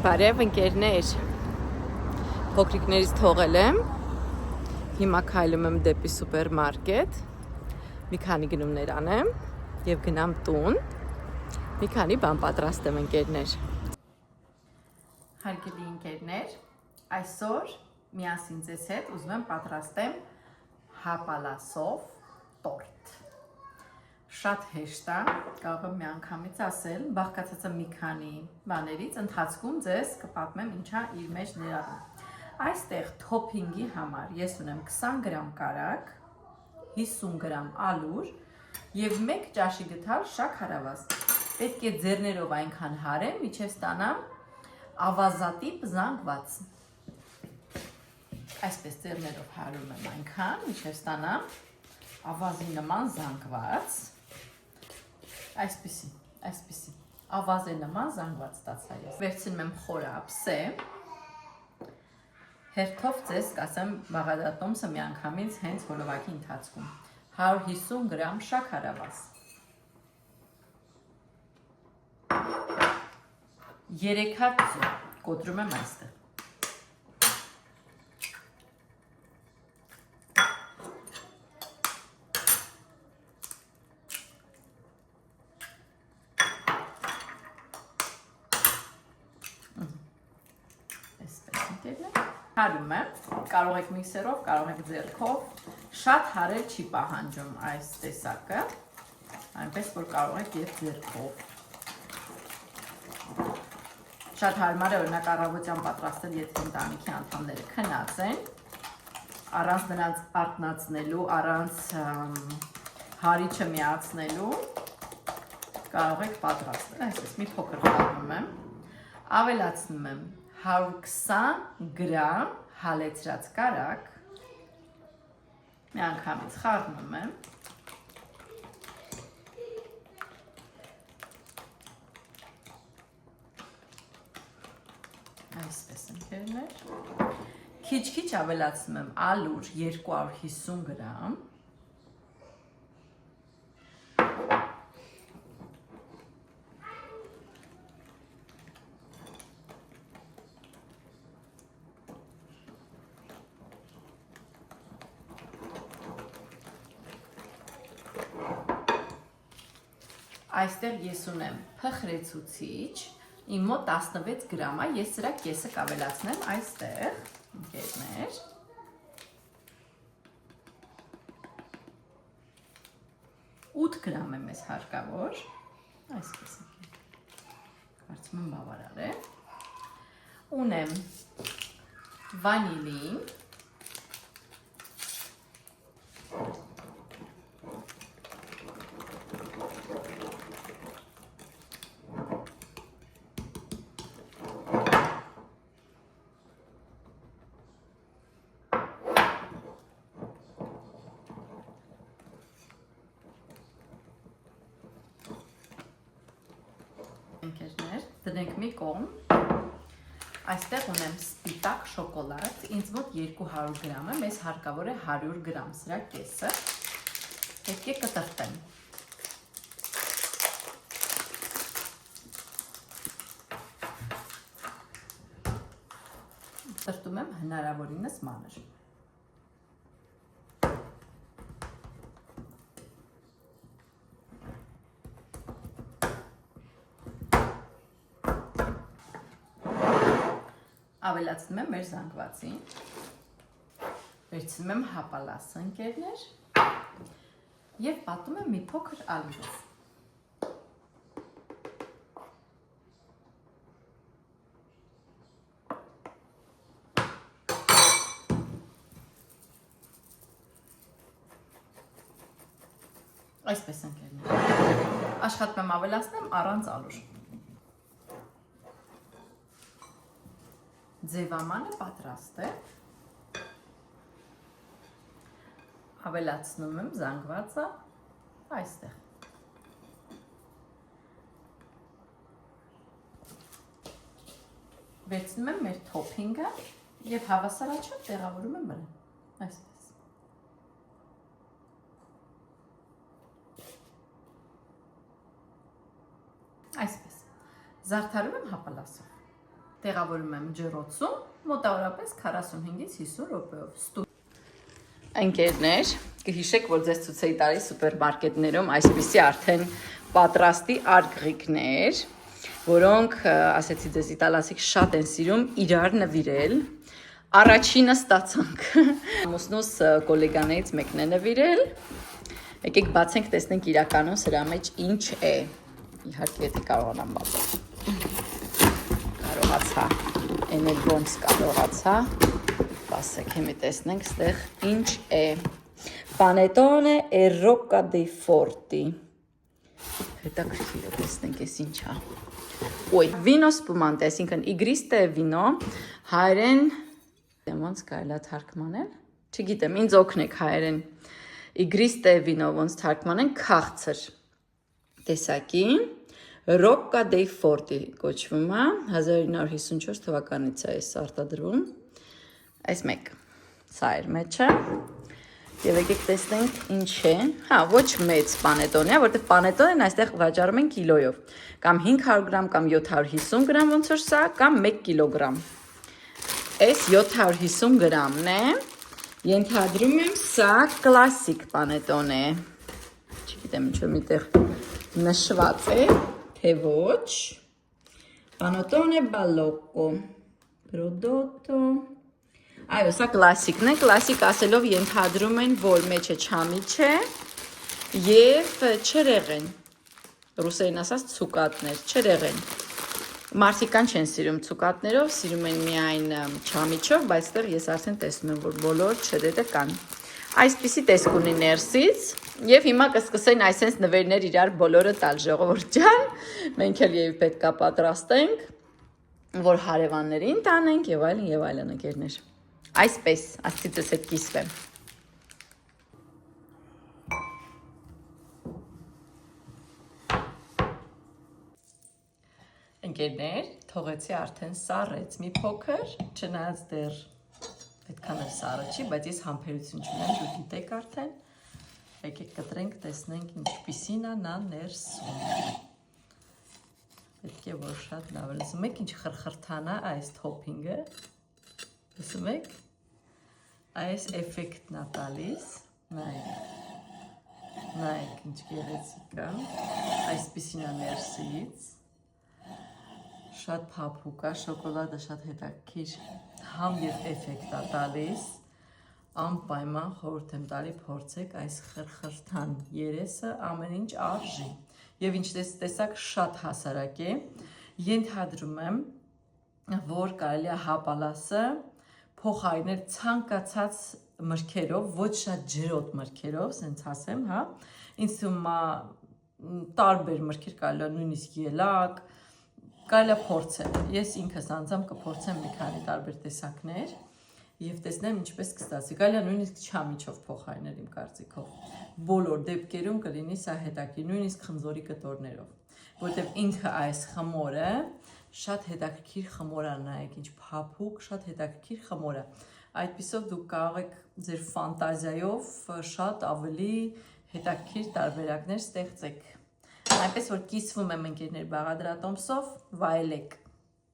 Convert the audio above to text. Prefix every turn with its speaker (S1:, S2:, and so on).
S1: Բարև ընկերներ, փոքրիկներից թողել եմ, հիմա քայլում եմ դեպի սուպերմարկետ, մի քանի գնումներ անեմ և գնամ տուն, մի քանի բան պատրաստեմ ընկերներ։ Հարգելի ընկերներ, այսօր միասին ձեզ հետ ուզում եմ պատրաստեմ հապալասով տորտ։ Շատ հեշտ է, կարող եմ միանգամից ասել, բաղկացած է մի քանի բաներից, ընթացքում ձեզ կպատմեմ ինչա իր մեջ ներառում։ Այստեղ թոփինգի համար ես ունեմ 20 գրամ կարագ, 50 գրամ ալուր և 1 ճաշի գթալ շաքարավազ։ Պետք է ձեռներով այնքան հարեմ, մինչև ստանամ ավազատիպ զանգված։ Այսպես ձեռներով հարում եմ այնքան, մինչև ստանամ ավազի նման զանգված։ Այսպիսի ավազե նման զանգված ստացա ես։ Վերցնում եմ խորը ափսե, հերթով ձեզ կասեմ բաղադրատոմսը միանգամից հենց հոլովակի ընթացքում։ 150 գրամ շաքարավազ, 3 հատ ձու կոտրում եմ այստեղ։ Հարում եմ, կարող եք միքսերով, կարող եք ձեռքով, շատ հարել չի պահանջում այս տեսակը, այնպես որ կարող եք և ձեռքով։ Շատ հարմար է օրինակ առավոտյան պատրաստել, եթե ընտանիքի անդամները քնած են, առանց նրանց արթնացնելու, առանց հարիչը միացնելու, կարող եք պատրաստել, այսպես մի փոքր խառնում եմ, ավելացնում եմ 120 գրամ հալեցրած կարագ, միանգամից խառնում եմ, այսպես ընկերներ, քիչ-քիչ ավելացնում եմ ալուր 250 գրամ, այստեղ ես ունեմ փխրեցուցիչ, իմ մոտ 16 գրամ է, ես սրա կեսը կավելացնեմ այստեղ, ընկերներ։ 8 գրամ է մեզ հարկավոր, այսպես կարծում եմ բավարար է։ Ունեմ վանիլին, ընկերներ, դնենք մի կողմ, այստեղ ունեմ սպիտակ շոկոլադ, ինձ մոտ 200 գրամ է, մեզ հարկավոր է 100 գրամ, սրա կեսը, պետք է կտրտեմ։ Տրտում եմ հնարավորինս մանր։ Ավելացնում եմ մեր զանգվածին, վերցնում եմ հապալասը ընկերներ և պատում եմ մի փոքր ալյուրով։ Այսպես ընկերներ, աշխատում եմ ավելացնեմ առանց ալյուր։ Ձևամանը պատրաստ է, ավելացնում եմ զանգվածը այստեղ։ Վերցնում եմ մեր թոփինգը և հավասարաչափ տեղավորում եմ վրա, այսպես։ Այսպես, զարդարում եմ հապալասով։ տեղավորում եմ ջեռոցում, մոտավորապես 45-ից 50 րոպեով։ Ընկերներ, կհիշեք, որ ձեզ ցույց էի տալիս սուպերմարկետներում այսպիսի արդեն պատրաստի արգղիկներ, որոնք, ասեցի ձեզ, իտալացիք շատ են սիրում իրար նվիրել։ Առաջինը ստացանք ամուսնուս գոլեգաներից մեկն է նվիրել։ Եկեք բացենք, տեսնենք իրականում սրա մեջ ինչ է։ Իհարկե, եթե կարողանամ բացել։ Կարողացա, այն էլ ոնց կարողացա։ Ասեք, հիմի տեսնենք ստեղ ինչ է։ Panettone e rocca dei forti։ Հետաքրքիր է, տեսնենք էս ինչ է։ Ոյ, vino spumante, այսինքն իգրիստե վինո, հայերեն ոնց կարելի է թարգմանել։ Չգիտեմ, ինձ օգնեք հայերեն։ Իգրիստե վինո ոնց թարգմանեն, քաղցր տեսակի։ Rocca dei forti կոչվում է, 1954 թվականից է այս արտադրվում։ Այս մեկ, սա էր մեջը, և եկեք տեսնենք ինչ է, ոչ մեծ պանետոն է, որտեղ պանետոնն այստեղ վաճառում են կիլոյով, կամ 500 գրամ, կամ 750 գրամ ոնց որ սա, կամ 1 կիլոգրամ, այս 750 գրամն է, ենթադրում եմ սա կլասիկ պանետոն է, չգիտեմ ինչ որ միտեղ նշված է, թե ոչ, պանետոն է բալոկո, պրոդոտո, այո, սա կլասիկն է, կլասիկ ասելով ենթադրում են, որ մեջը չամիչ է և չրեղեն, ռուսերեն ասած ցուկատներ, չրեղեն, մարդիկան չեն սիրում ցուկատներով, սիրում են միայն չամիչով, բայց տեղ ես արդեն տեսնում եմ, որ բոլոր չրերը կան, այսպիսի տեսք ունի ներսից և հիմա կսկսեն այսենց նվերներ իրար բոլորը տալ ժողովուրդ ջան, մենք էլ և պետք է պատրաստենք, որ հարևաններին տանենք և այլն ընկերներ։ Այսպես, աստծի ձեզ հետ կիսվեմ։ Ընկերներ, թողեցի արդեն սառեց մի փոքր, չնայած դեռ այդքան էլ սառը չի, բայց ես համբերություն չունեմ, դուք գիտեք արդեն։ Եկեք կտրենք, տեսնենք ինչպիսին է նա ներսում։ Պետք է որ շատ լավ է, լսում եք ինչ խրխրթան է այս թոփինգը։ Լսում եք։ Այս էֆեկտն է տալիս, նայեք ինչ գեղեցիկ է, այսպիսին է ներսից, շատ փափուկ է, շոկոլադը շատ հետաքրքիր համ և էֆեկտ է տալիս, անպայման խորհուրդ եմ տալի փորձեք այս խրխրթան երեսը ամեն ինչ արժի և ինչ տեսակ շատ հասարակ է, ենթադրում եմ, որ կարելի է հապալասը փոխարինել ցանկացած մրգերով, ոչ շատ ջրոտ մրգերով, սենց ասեմ, հա, ինձ թվում է տարբեր մրգեր կարելի է նույնիսկ ելակ, կարելի է փորձել, ես ինքս անձամբ կփորձեմ մի քանի տարբեր տեսակներ և տեսնեմ ինչպես կստացվի, կարելի է նույնիսկ չամիչով փոխարինել իմ կարծիքով, բոլոր դեպքերում կլինի սա հետաքրքիր, նույնիսկ խնձորի կտորներով, որտեղ ինքը այս խմորը շատ հետաքրքիր խմոր է, նայեք ինչ փափուկ, շատ հետաքրքիր խմոր է, այդպիսով դուք կարող եք ձեր ֆանտազիայով շատ ավելի հետաքրքիր տարբերակներ ստեղծեք, այնպես որ կիսվում եմ ընկերներ բաղադրատոմսով, վայելեք։